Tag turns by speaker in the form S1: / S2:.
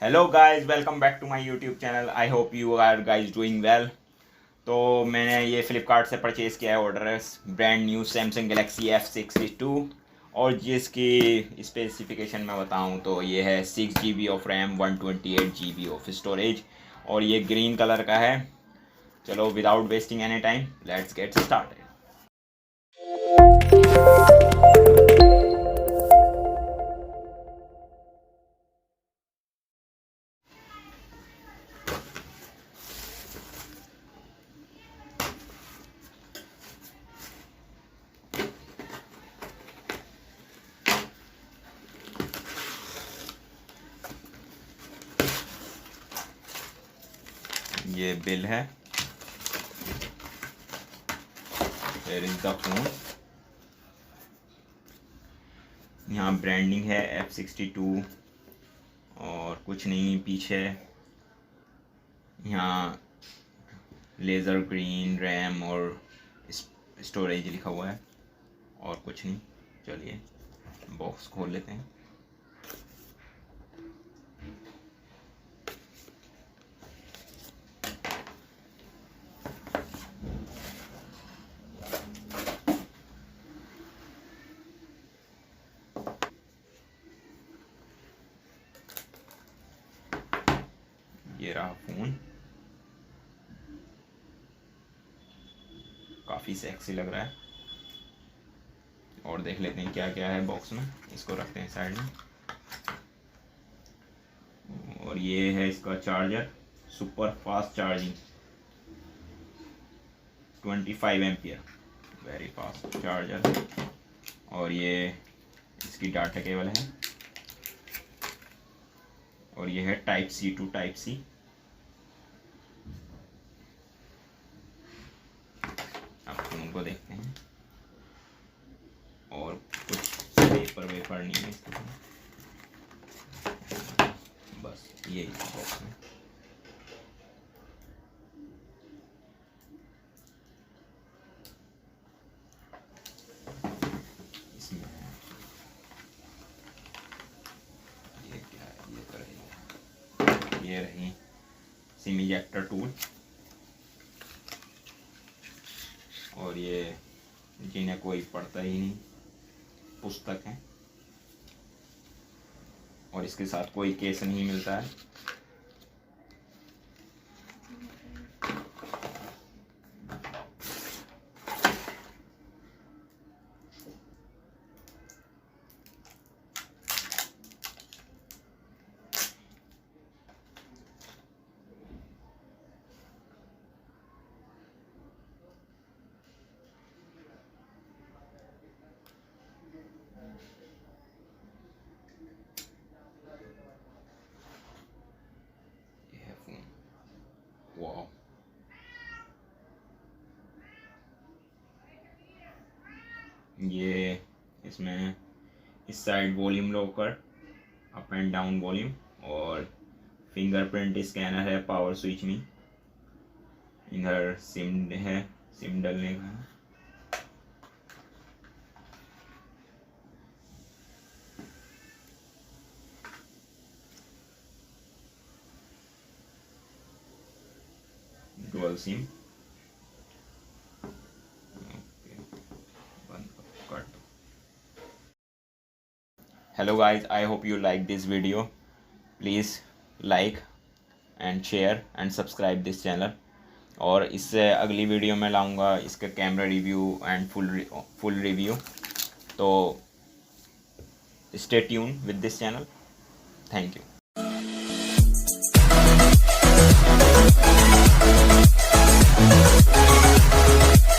S1: Hello guys, welcome back to my YouTube channel. I hope you are guys doing well. तो मैंने ये फ्लिपकार्ट से purchase किया है, ऑर्डर है brand new Samsung Galaxy F62। और जिसकी स्पेसिफिकेशन मैं बताऊं तो ये है 6 GB of RAM, 128 GB of storage, और ये ग्रीन कलर का है। चलो without wasting any time let's get started. ये बिल है, here is the phone। यहाँ ब्रांडिंग है F62 और कुछ नहीं। पीछे यहाँ लेज़र ग्रीन रैम और स्टोरेज लिखा हुआ है और कुछ नहीं। चलिए बॉक्स खोल लेते हैं। ये रहा फ़ोन, काफ़ी सेक्सी लग रहा है। और देख लेते हैं क्या क्या है बॉक्स में। इसको रखते हैं साइड में। और ये है इसका charger, super fast charging, 25 ampere, very fast charger. और ये इसकी डाटा केबल है। और ये है type C to type C. अब फोन को देखते हैं। और कुछ पेपर वेपर नहीं है इसके साथ, बस ये बॉक्स में। इसमें ये क्या है, ये तो रही, ये रही सिम इजेक्टर टूल। और ये जिन्हें कोई पढ़ता ही नहीं, पुस्तक है। और इसके साथ कोई केस नहीं मिलता है। ये है फोन, वाह। ये इसमें इस side volume locker, up and down volume, और फिंगरप्रिंट स्कैनर है, पावर स्विच में। इधर सिम है, सिम डलने का है। Dual SIM. Hello guys, I hope you like this video. Please like and share and subscribe this channel. और इससे अगली वीडियो में लाऊंगा इसका camera review and full review. तो stay tune with this channel. Thank you.